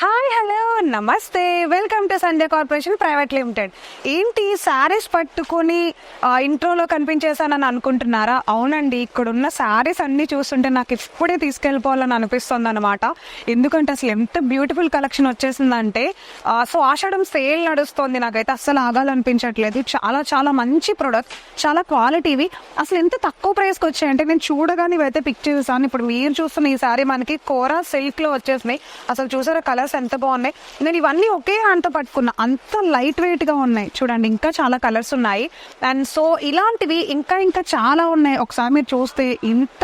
Hi hello నమస్తే, welcome to Sandhya corporation private limited. ఏంటి శారీస్ పట్టుకొని ఇంట్రోలో కనిపించేసానని అనుకుంటున్నారా? అవునండి, ఇక్కడున్న శారీస్ అన్నీ చూస్తుంటే నాకు ఇప్పుడే తీసుకెళ్ళిపోవాలని అనిపిస్తుంది అనమాట. ఎందుకంటే అసలు ఎంత బ్యూటిఫుల్ కలెక్షన్ వచ్చేసిందంటే సో ఆషాఢం సేల్ నడుస్తుంది, నాకైతే అస్సలు ఆగాలనిపించట్లేదు. చాలా చాలా మంచి ప్రొడక్ట్, చాలా క్వాలిటీవి, అసలు ఎంత తక్కువ ప్రైస్కి వచ్చాయంటే నేను చూడగానే ఇవైతే పిక్ చేసాను. ఇప్పుడు మీరు చూస్తున్న ఈ శారీ మనకి కోరా సిల్క్లో వచ్చేసినాయి. అసలు చూసారా కలర్స్ ఎంత బాగున్నాయి. నేను ఇవన్నీ ఒకే హ్యాండ్తో పట్టుకున్నా, అంత లైట్ వెయిట్గా ఉన్నాయి. చూడండి ఇంకా చాలా కలర్స్ ఉన్నాయి. అండ్ సో ఇలాంటివి ఇంకా ఇంకా చాలా ఉన్నాయి. ఒకసారి మీరు చూస్తే ఇంత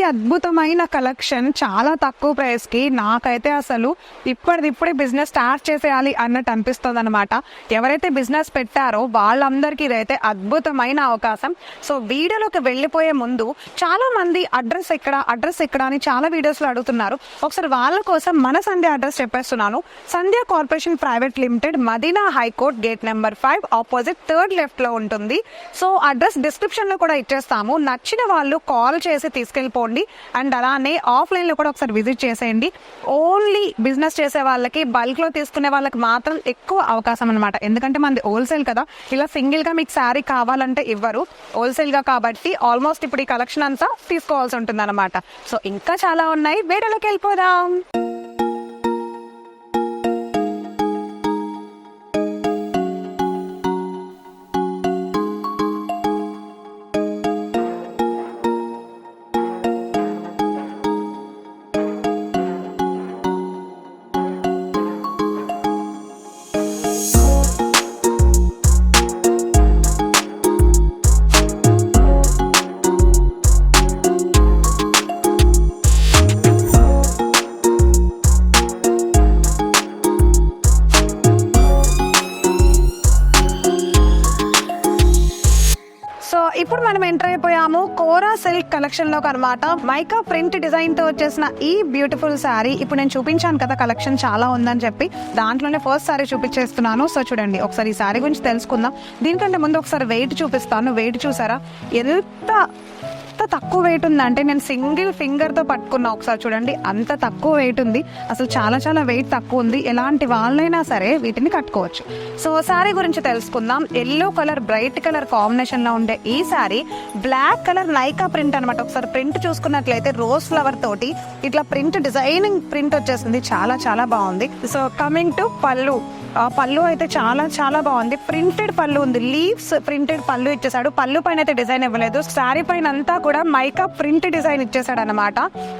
అద్భుతమైన కలెక్షన్ చాలా తక్కువ ప్రైస్కి, నాకైతే అసలు ఇప్పుడే బిజినెస్ స్టార్ట్ చేసేయాలి అన్నట్టు అనిపిస్తుంది అనమాట. ఎవరైతే బిజినెస్ పెట్టారో వాళ్ళందరికీ ఇదైతే అద్భుతమైన అవకాశం. సో వీడియోలోకి వెళ్ళిపోయే ముందు చాలా మంది అడ్రస్ ఎక్కడ అని చాలా వీడియోస్లో అడుగుతున్నారు. ఒకసారి వాళ్ళ కోసం మన సంధ్య అడ్రస్ చెప్పేస్తున్నాను. Sandhya corporation private limited, Madina high court, gate number 5 opposite third left లో ఉంటుంది. సో అడ్రస్ డిస్క్రిప్షన్ లో కూడా ఇచ్చేస్తాము. నచ్చిన వాళ్ళు కాల్ చేసి తీసుకెళ్ళిపోండి. అండ్ అలానే ఆఫ్లైన్ లో కూడా ఒకసారి విజిట్ చేసేయండి. ఓన్లీ బిజినెస్ చేసే వాళ్ళకి, బల్క్ లో తీసుకునే వాళ్ళకి మాత్రం ఎక్కువ అవకాశం అనమాట. ఎందుకంటే మనది హోల్సేల్ కదా, ఇలా సింగిల్ గా మీకు శారీ కావాలంటే ఇవ్వరు, హోల్సేల్ గా కాబట్టి ఆల్మోస్ట్ ఇప్పుడు ఈ కలెక్షన్ అంతా తీసుకోవాల్సి ఉంటుంది అనమాట. సో ఇంకా చాలా ఉన్నాయి, వీడియోలోకి వెళ్ళిపోదాం. ఇప్పుడు మనం ఎంటర్ అయిపోయాము కోరా సిల్క్ కలెక్షన్ లోకి అనమాట. మైకా ప్రింట్ డిజైన్ తో వచ్చేసిన ఈ బ్యూటిఫుల్ శారీ ఇప్పుడు నేను చూపించాను కదా, కలెక్షన్ చాలా ఉందని చెప్పి దాంట్లోనే ఫస్ట్ శారీ చూపించేస్తున్నాను. సో చూడండి, ఒకసారి ఈ శారీ గురించి తెలుసుకుందాం. దీనికంటే ముందు ఒకసారి వెయిట్ చూపిస్తాను. వెయిట్ చూసారా ఎంత తక్కువ వెయిట్ ఉందంటే, నేను సింగిల్ ఫింగర్ తో పట్టుకున్నా. ఒకసారి చూడండి అంత తక్కువ వెయిట్ ఉంది. అసలు చాలా చాలా వెయిట్ తక్కువ ఉంది. ఎలాంటి వాళ్ళైనా సరే వీటిని కట్టుకోవచ్చు. సో శారీ గురించి తెలుసుకుందాం. Yellow colour bright colour combination లో ఉండే ఈ sari black colour Nykaa print అనమాట. ఒకసారి ప్రింట్ చూసుకున్నట్లయితే రోజ్ ఫ్లవర్ తోటి ఇట్లా ప్రింట్, డిజైనింగ్ ప్రింట్ వచ్చేసింది. చాలా చాలా బాగుంది. సో కమింగ్ టు పళ్ళు, పళ్ళు అయితే చాలా చాలా బాగుంది. ప్రింటెడ్ పళ్ళు ఉంది, లీవ్స్ ప్రింటెడ్ పళ్ళు ఇచ్చేసాడు. పళ్ళు పైన అయితే డిజైన్ ఇవ్వలేదు. శారీ పైన అంతా కూడా మైకా ప్రింట్ డిజైన్ ఇచ్చేసాడు అనమాట.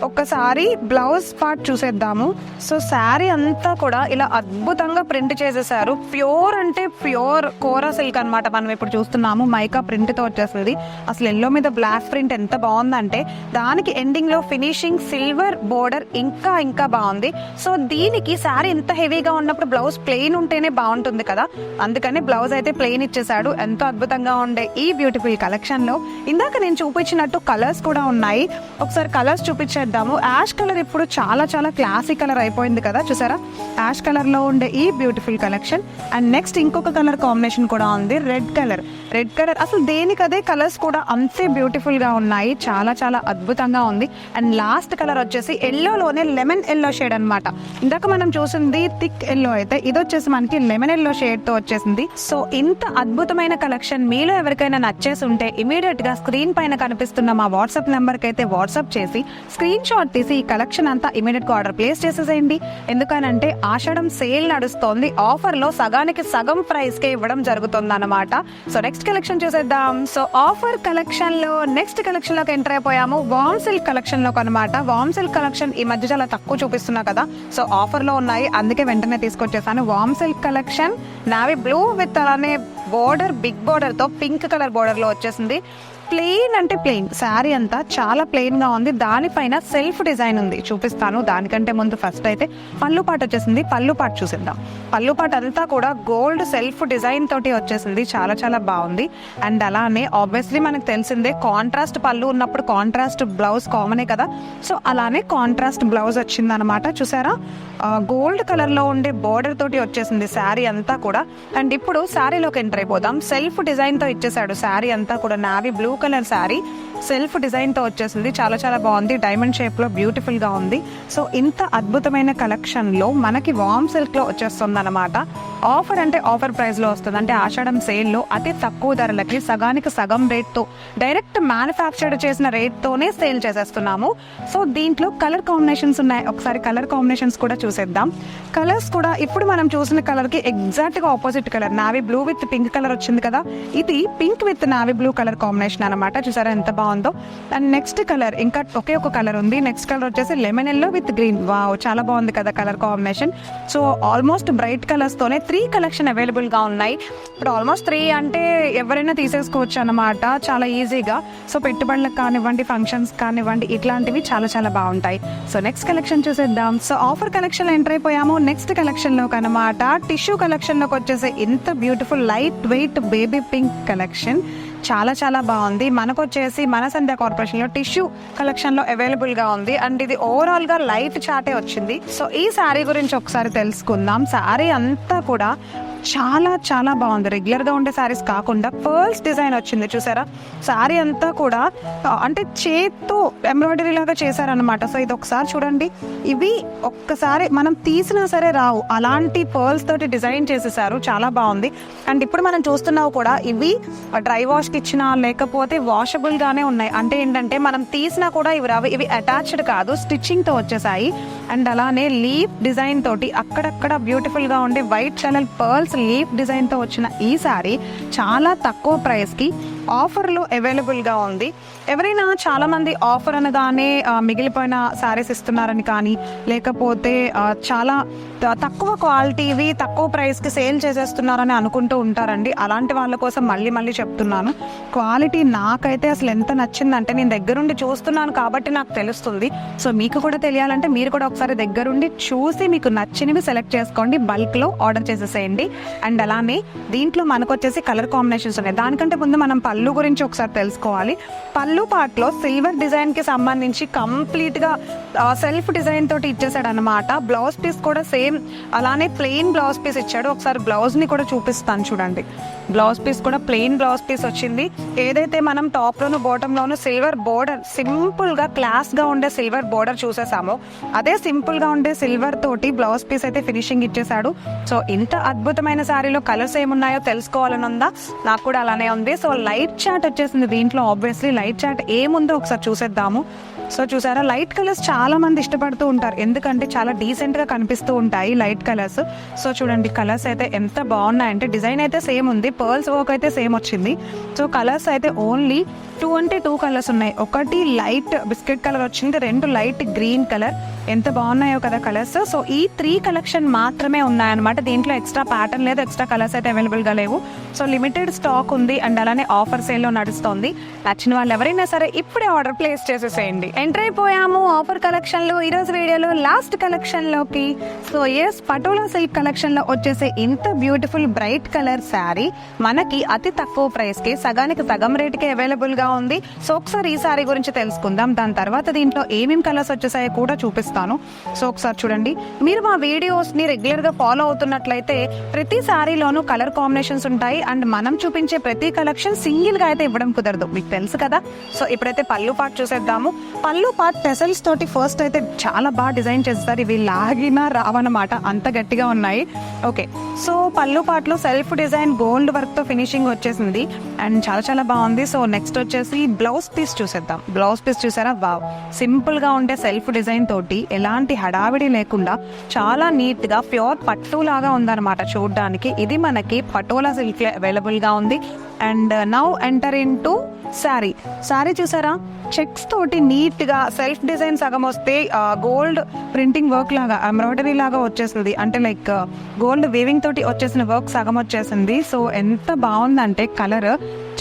ఒక్కసారి బ్లౌజ్ పార్ట్ చూసేద్దాము. సో శారీ అంతా కూడా ఇలా అద్భుతంగా ప్రింట్ చేసేసారు. ప్యూర్ అంటే ప్యూర్ కోరా సిల్క్ అనమాట. మనం ఇప్పుడు చూస్తున్నాము మైకా ప్రింట్ తో వచ్చేస్తుంది. అసలు ఎల్లో మీద బ్లాక్ ప్రింట్ ఎంత బాగుందంటే, దానికి ఎండింగ్ లో ఫినిషింగ్ సిల్వర్ బోర్డర్ ఇంకా ఇంకా బాగుంది. సో దీనికి శారీ ఎంత హెవీగా ఉన్నప్పుడు బ్లౌజ్ ప్లెయిన్ ఉంటేనే బాగుంటుంది కదా, అందుకని బ్లౌజ్ అయితే ప్లెయిన్ ఇచ్చేసాడు. ఎంతో అద్భుతంగా ఉండే ఈ బ్యూటిఫుల్ కలెక్షన్ లో ఇందాక నేను చూపించినట్టు కలర్స్ కూడా ఉన్నాయి. ఒకసారి కలర్స్ చూపించేద్దాము. యాష్ కలర్ ఇప్పుడు చాలా చాలా క్లాసిక్ కలర్ అయిపోయింది కదా, చూసారా యాష్ కలర్ లో ఉండే ఈ బ్యూటిఫుల్ కలెక్షన్. అండ్ నెక్స్ట్ ఇంకొక కలర్ కాంబినేషన్ కూడా ఉంది, రెడ్ కలర్. రెడ్ కలర్ అసలు దేనికదే కలర్స్ కూడా అంతే బ్యూటిఫుల్ గా ఉన్నాయి. చాలా చాలా అద్భుతంగా ఉంది. అండ్ లాస్ట్ కలర్ వచ్చేసి ఎల్లోలోనే లెమన్ ఎల్లో షేడ్ అనమాట. ఇందాక మనం చూసింది థిక్ ఎల్లో అయితే ఇది వచ్చేసి మనకి లెమన్ ఎల్లో షేడ్ తో వచ్చేసింది. సో ఇంత అద్భుతమైన కలెక్షన్ మీలో ఎవరికైనా నచ్చేసి ఉంటే ఇమీడియట్ గా స్క్రీన్ పైన కనిపిస్తున్న మా వాట్సాప్ నెంబర్ కి అయితే వాట్సాప్ చేసి స్క్రీన్ షాట్ తీసి ఈ కలెక్షన్ అంతా ఇమీడియట్ గా ఆర్డర్ ప్లేస్ చేసేసేయండి. ఎందుకనంటే ఆషాఢం సేల్ నడుస్తోంది. ఆఫర్ లో సగానికి సగం ప్రైస్ కే ఇవ్వడం జరుగుతుంది అనమాట. సో నెక్స్ట్ కలెక్షన్ చూసేద్దాం. సో ఆఫర్ కలెక్షన్ లో నెక్స్ట్ కలెక్షన్ లోకి ఎంటర్ అయిపోయాము. వామ్ సిల్క్ కలెక్షన్ లోకి అనమాట. వామ్ సిల్క్ కలెక్షన్ ఈ మధ్య చాలా తక్కువ చూపిస్తున్నా కదా, సో ఆఫర్ లో ఉన్నాయి, అందుకే వెంటనే తీసుకొచ్చేసాను. వామ్ silk collection navy blue with అలానే బోర్డర్, బిగ్ బోర్డర్ తో పింక్ కలర్ బోర్డర్ లో వచ్చేసింది. ప్లెయిన్ అంటే ప్లెయిన్, శారీ అంతా చాలా ప్లెయిన్ గా ఉంది. దానిపైన సెల్ఫ్ డిజైన్ ఉంది, చూపిస్తాను. దానికంటే ముందు ఫస్ట్ అయితే పళ్ళు పాటు వచ్చేసింది. పళ్ళు పాటు చూసిద్దాం. పళ్ళు పాటు అంతా కూడా గోల్డ్ సెల్ఫ్ డిజైన్ తోటి వచ్చేసింది. చాలా చాలా బాగుంది. అండ్ అలానే ఆబ్వియస్లీ మనకు తెలిసిందే, కాంట్రాస్ట్ పళ్ళు ఉన్నప్పుడు కాంట్రాస్ట్ బ్లౌజ్ కామనే కదా, సో అలానే కాంట్రాస్ట్ బ్లౌజ్ వచ్చింది అనమాట. చూసారా గోల్డ్ కలర్ లో ఉండే బోర్డర్ తోటి వచ్చేసింది శారీ అంతా కూడా. అండ్ ఇప్పుడు శారీలోకి ఎంటర్ అయిపోదాం. సెల్ఫ్ డిజైన్ తో ఇచ్చేసాడు శారీ అంతా కూడా. Navy blue colour sari self design తో వచ్చేసింది. చాలా చాలా బాగుంది, డైమండ్ షేప్ లో బ్యూటిఫుల్ గా ఉంది. సో ఇంత అద్భుతమైన కలెక్షన్ లో మనకి వామ్ సిల్క్ లో వచ్చేస్తుంది అనమాట. ఆఫర్ అంటే ఆఫర్ ప్రైస్ లో వస్తుంది, అంటే ఆషాఢం సేల్ లో అతి తక్కువ ధరలకి సగానికి సగం రేట్ తో డైరెక్ట్ మ్యానుఫ్యాక్చర్డ్ చేసిన రేట్ తోనే సేల్ చేసేస్తున్నాము. సో దీంట్లో కలర్ కాంబినేషన్స్ ఉన్నాయి, ఒకసారి కలర్ కాంబినేషన్స్ కూడా చూసేద్దాం. కలర్స్ కూడా ఇప్పుడు మనం చూసిన కలర్ కి ఎగ్జాక్ట్ గా opposite colour, navy blue with pink colour వచ్చింది కదా, ఇది pink with navy blue colour combination అనమాట. చూసారా ఎంత బాగుందో. అండ్ నెక్స్ట్ కలర్ ఇంకా ఒకే ఒక కలర్ ఉంది, నెక్స్ట్ కలర్ వచ్చేసి lemon yellow with green. Wow, చాలా బాగుంది కదా colour combination. So almost bright colours తోనే 3 కలెక్షన్ అవైలబుల్ గా ఉన్నాయి. ఇప్పుడు ఆల్మోస్ట్ 3 అంటే ఎవరైనా తీసేసుకోవచ్చు అనమాట చాలా ఈజీగా. సో పెట్టుబడులకు కానివ్వండి, ఫంక్షన్స్ కానివ్వండి, ఇట్లాంటివి చాలా చాలా బాగుంటాయి. సో నెక్స్ట్ కలెక్షన్ చూసేద్దాం. సో ఆఫర్ కలెక్షన్ లో ఎంటర్ అయిపోయాము. నెక్స్ట్ కలెక్షన్ లోకి అనమాట టిష్యూ కలెక్షన్ లోకి వచ్చేసి ఇంత beautiful light weight baby pink collection చాలా చాలా బాగుంది. మనకు వచ్చేసి మన సంధ్య కార్పొరేషన్ లో టిష్యూ కలెక్షన్ లో అవైలబుల్ గా ఉంది. అండ్ ఇది ఓవరాల్ గా లైట్ చాటే వచ్చింది. సో ఈ శారీ గురించి ఒకసారి తెలుసుకుందాం. శారీ అంతా కూడా చాలా చాలా బాగుంది, రెగ్యులర్ గా ఉండే శారీస్ కాకుండా పర్ల్స్ డిజైన్ వచ్చింది. చూసారా శారీ అంతా కూడా అంటే చేత్తో ఎంబ్రాయిడరీ లాగా చేశారనమాట. సో ఇది ఒకసారి చూడండి, ఇవి ఒక్కసారి మనం తీసినా సరే రావు, అలాంటి పర్ల్స్ తోటి డిజైన్ చేసేసారు, చాలా బాగుంది. అండ్ ఇప్పుడు మనం చూస్తున్నావు కూడా ఇవి డ్రై వాష్ కి ఇచ్చినా లేకపోతే వాషబుల్ గానే ఉన్నాయి. అంటే ఏంటంటే మనం తీసినా కూడా ఇవి రావు, ఇవి అటాచ్డ్ కాదు, స్టిచ్చింగ్ తో వచ్చేసాయి. అండ్ అలానే లీఫ్ డిజైన్ తోటి అక్కడక్కడ బ్యూటిఫుల్ గా ఉండే white colour pearls leaf design తో వచ్చిన ఈ సారీ చాలా తక్కువ ప్రైస్ కి ఆఫర్ లో అవైలబుల్ గా ఉంది. ఎవరైనా చాలా మంది ఆఫర్ అనగానే మిగిలిపోయిన సారీస్ ఇస్తున్నారని కానీ లేకపోతే చాలా తక్కువ క్వాలిటీవి తక్కువ ప్రైస్ కి సేల్ చేసేస్తున్నారని అనుకుంటూ ఉంటారండి. అలాంటి వాళ్ళ కోసం మళ్ళీ చెప్తున్నాను, క్వాలిటీ నాకైతే అసలు ఎంత నచ్చిందంటే నేను దగ్గరుండి చూస్తున్నాను కాబట్టి నాకు తెలుస్తుంది. సో మీకు కూడా తెలియాలంటే మీరు కూడా ఒకసారి దగ్గరుండి చూసి మీకు నచ్చినవి సెలెక్ట్ చేసుకోండి, బల్క్ లో ఆర్డర్ చేసేసేయండి. అండ్ అలానే దీంట్లో మనకు వచ్చేసి కలర్ కాంబినేషన్స్ ఉన్నాయి. దానికంటే ముందు మనం పళ్ళు గురించి ఒకసారి తెలుసుకోవాలి. పళ్ళు పార్ట్ లో సిల్వర్ డిజైన్ కి సంబంధించి కంప్లీట్ గా సెల్ఫ్ డిజైన్ తోటి ఇచ్చేసాడు అనమాట. బ్లౌజ్ పీస్ కూడా సేమ్ అలానే ప్లెయిన్ బ్లౌజ్ పీస్ ఇచ్చాడు. ఒకసారి బ్లౌజ్ ని కూడా చూపిస్తాను చూడండి. బ్లౌజ్ పీస్ కూడా ప్లెయిన్ బ్లౌజ్ పీస్ వచ్చింది. ఏదైతే మనం టాప్ లోను బాటమ్ లోను సిల్వర్ బోర్డర్, సింపుల్ గా క్లాస్ గా ఉండే సిల్వర్ బోర్డర్ చూసేసామో అదే సింపుల్ గా ఉండే సిల్వర్ తోటి బ్లౌజ్ పీస్ అయితే ఫినిషింగ్ ఇచ్చేసాడు. సో ఇంత అద్భుతమైన సారీలో కలర్స్ ఏమున్నాయో తెలుసుకోవాలని ఉందా? నాకు కూడా అలానే ఉంది. సో లైట్ చాట్ వచ్చేసింది దీంట్లో. ఆబ్వియస్లీ లైట్ చాట్ ఏముందో ఒకసారి చూసేద్దాము. సో చూసారా లైట్ కలర్స్ చాలా మంది ఇష్టపడుతూ ఉంటారు, ఎందుకంటే చాలా డీసెంట్ గా కనిపిస్తూ ఉంటాయి లైట్ కలర్స్. సో చూడండి కలర్స్ అయితే ఎంత బాగున్నాయంటే, డిజైన్ అయితే సేమ్ ఉంది, పర్ల్స్ వర్క్ అయితే సేమ్ వచ్చింది. సో కలర్స్ అయితే ఓన్లీ 2 కలర్స్ ఉన్నాయి. ఒకటి లైట్ బిస్కెట్ కలర్ వచ్చింది, 2 లైట్ గ్రీన్ కలర్. ఎంత బాగున్నాయో కదా కలర్స్. సో ఈ 3 కలెక్షన్ మాత్రమే ఉన్నాయన్నమాట. దీంట్లో ఎక్స్ట్రా ప్యాటర్న్ లేదు, ఎక్స్ట్రా కలర్స్ అయితే అవైలబుల్ గా లేవు. సో లిమిటెడ్ స్టాక్ ఉంది. అండ్ అలానే ఆఫర్ సేల్ లో నడుస్తుంది. నచ్చిన వాళ్ళు ఎవరైనా సరే ఇప్పుడే ఆర్డర్ ప్లేస్ చేసేసేయండి. ఎంటర్ అయిపోయాము ఆఫర్ కలెక్షన్ లో. ఈరోజు వీడియోలో లాస్ట్ కలెక్షన్ లోకి. So yes, Patola silk collection లో వచ్చేసి ఇంత బ్యూటిఫుల్ బ్రైట్ కలర్ శారీ మనకి అతి తక్కువ ప్రైస్ కి సగానికి సగం రేట్ కి అవైలబుల్ గా ఉంది. సో ఒకసారి ఈ శారీ గురించి తెలుసుకుందాం. దాని తర్వాత దీంట్లో ఏమేమి కలర్స్ వచ్చేసాయో కూడా చూపిస్తాను. సో ఒకసారి చూడండి. మీరు మా వీడియోస్ ని రెగ్యులర్ గా ఫాలో అవుతున్నట్లయితే ప్రతి శారీలోనూ కలర్ కాంబినేషన్స్ ఉంటాయి. అండ్ మనం చూపించే ప్రతి కలెక్షన్ సింగిల్ గా అయితే ఇవ్వడం కుదరదు, మీకు తెలుసు కదా. సో ఇప్పుడైతే పళ్ళు పార్ట్ చూసేద్దాము. పళ్ళు పార్ట్ టెసల్స్ తోటి ఫస్ట్ అయితే చాలా బాగా డిజైన్ చేస్తారు. ఇవి లాగినా రావన్నమాట, అంత గట్టిగా ఉన్నాయి. ఓకే, సో పళ్ళు పార్ట్ లో సెల్ఫ్ డిజైన్ గోల్డ్ వర్క్ తో ఫినిషింగ్ వచ్చేసింది అండ్ చాలా చాలా బాగుంది. సో నెక్స్ట్ వచ్చేసి బ్లౌజ్ పీస్ చూసేద్దాం. బ్లౌజ్ పీస్ చూసారా, వావ్, సింపుల్ గా ఉండే సెల్ఫ్ డిజైన్ తోటి ఎలాంటి హడావిడి లేకుండా చాలా నీట్ గా ప్యూర్ పట్టు లాగా ఉందన్నమాట చూడడానికి. ఇది మనకి పటోలా సిల్క్ అవైలబుల్ గా ఉంది. And now enter in to sari చూసారా, చెక్స్ తోటి నీట్ గా సెల్ఫ్ డిజైన్ సగం వస్తే గోల్డ్ ప్రింటింగ్ వర్క్ లాగా ఎంబ్రాయిడరీ లాగా వచ్చేసింది, అంటే లైక్ గోల్డ్ వీవింగ్ తోటి వచ్చేసిన వర్క్ సగం వచ్చేసింది. సో ఎంత బాగుందంటే కలర్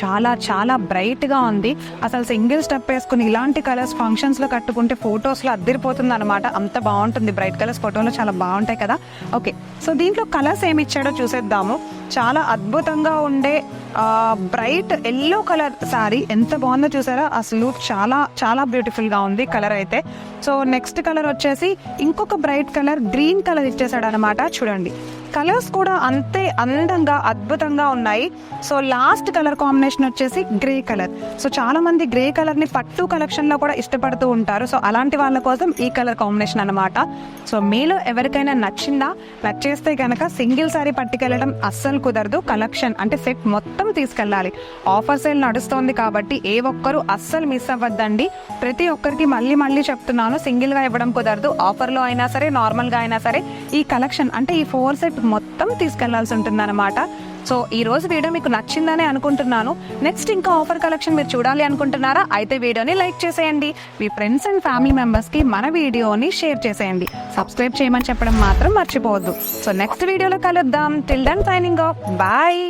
చాలా చాలా బ్రైట్ గా ఉంది. అసలు సింగిల్ స్టెప్ వేసుకుని ఇలాంటి కలర్స్ ఫంక్షన్స్ లో కట్టుకుంటే ఫొటోస్ లో అద్దరిపోతుంది అనమాట, అంత బాగుంటుంది. బ్రైట్ కలర్స్ ఫోటోలో చాలా బాగుంటాయి కదా. ఓకే, సో దీంట్లో కలర్స్ ఏమి ఇచ్చాడో చూసేద్దాము. చాలా అద్భుతంగా ఉండే బ్రైట్ ఎల్లో కలర్ శారీ ఎంత బాగుందో చూసారా, అసలు చాలా చాలా బ్యూటిఫుల్ గా ఉంది కలర్ అయితే. సో నెక్స్ట్ కలర్ వచ్చేసి ఇంకొక బ్రైట్ కలర్ గ్రీన్ కలర్ ఇచ్చేసాడు అనమాట. చూడండి కలర్స్ కూడా అంతే అందంగా అద్భుతంగా ఉన్నాయి. సో లాస్ట్ కలర్ కాంబినేషన్ వచ్చేసి గ్రే కలర్. సో చాలా మంది గ్రే కలర్ ని పట్టు కలెక్షన్ లో కూడా ఇష్టపడుతూ ఉంటారు. సో అలాంటి వాళ్ళ కోసం ఈ కలర్ కాంబినేషన్ అన్నమాట. సో మీలో ఎవరికైనా నచ్చేస్తే కనుక సింగిల్ సారీ పట్టుకెళ్ళడం అస్సలు కుదరదు. కలెక్షన్ అంటే సెట్ మొత్తం తీసుకెళ్ళాలి. ఆఫర్ సేల్ నడుస్తోంది కాబట్టి ఏ ఒక్కరు అస్సలు మిస్ అవ్వద్దండి. ప్రతి ఒక్కరికి మళ్ళీ చెప్తున్నాను, సింగిల్ గా ఇవ్వడం కుదరదు. ఆఫర్ లో అయినా సరే, నార్మల్ గా అయినా సరే ఈ కలెక్షన్ అంటే ఈ 4 సెట్ మొత్తం తీసుకెళ్లాల్సి ఉంటుంది అనమాట. సో ఈ రోజు వీడియో మీకు నచ్చిందనే అనుకుంటున్నాను. నెక్స్ట్ ఇంకా ఆఫర్ కలెక్షన్ మీరు చూడాలి అనుకుంటున్నారా? అయితే వీడియోని లైక్ చేసేయండి. మీ ఫ్రెండ్స్ అండ్ ఫ్యామిలీ మెంబర్స్ కి మన వీడియోని షేర్ చేసేయండి. సబ్స్క్రైబ్ చేయమని చెప్పడం మాత్రం మర్చిపోవద్దు. సో నెక్స్ట్ వీడియోలో కలుద్దాం. Till then signing off. Bye.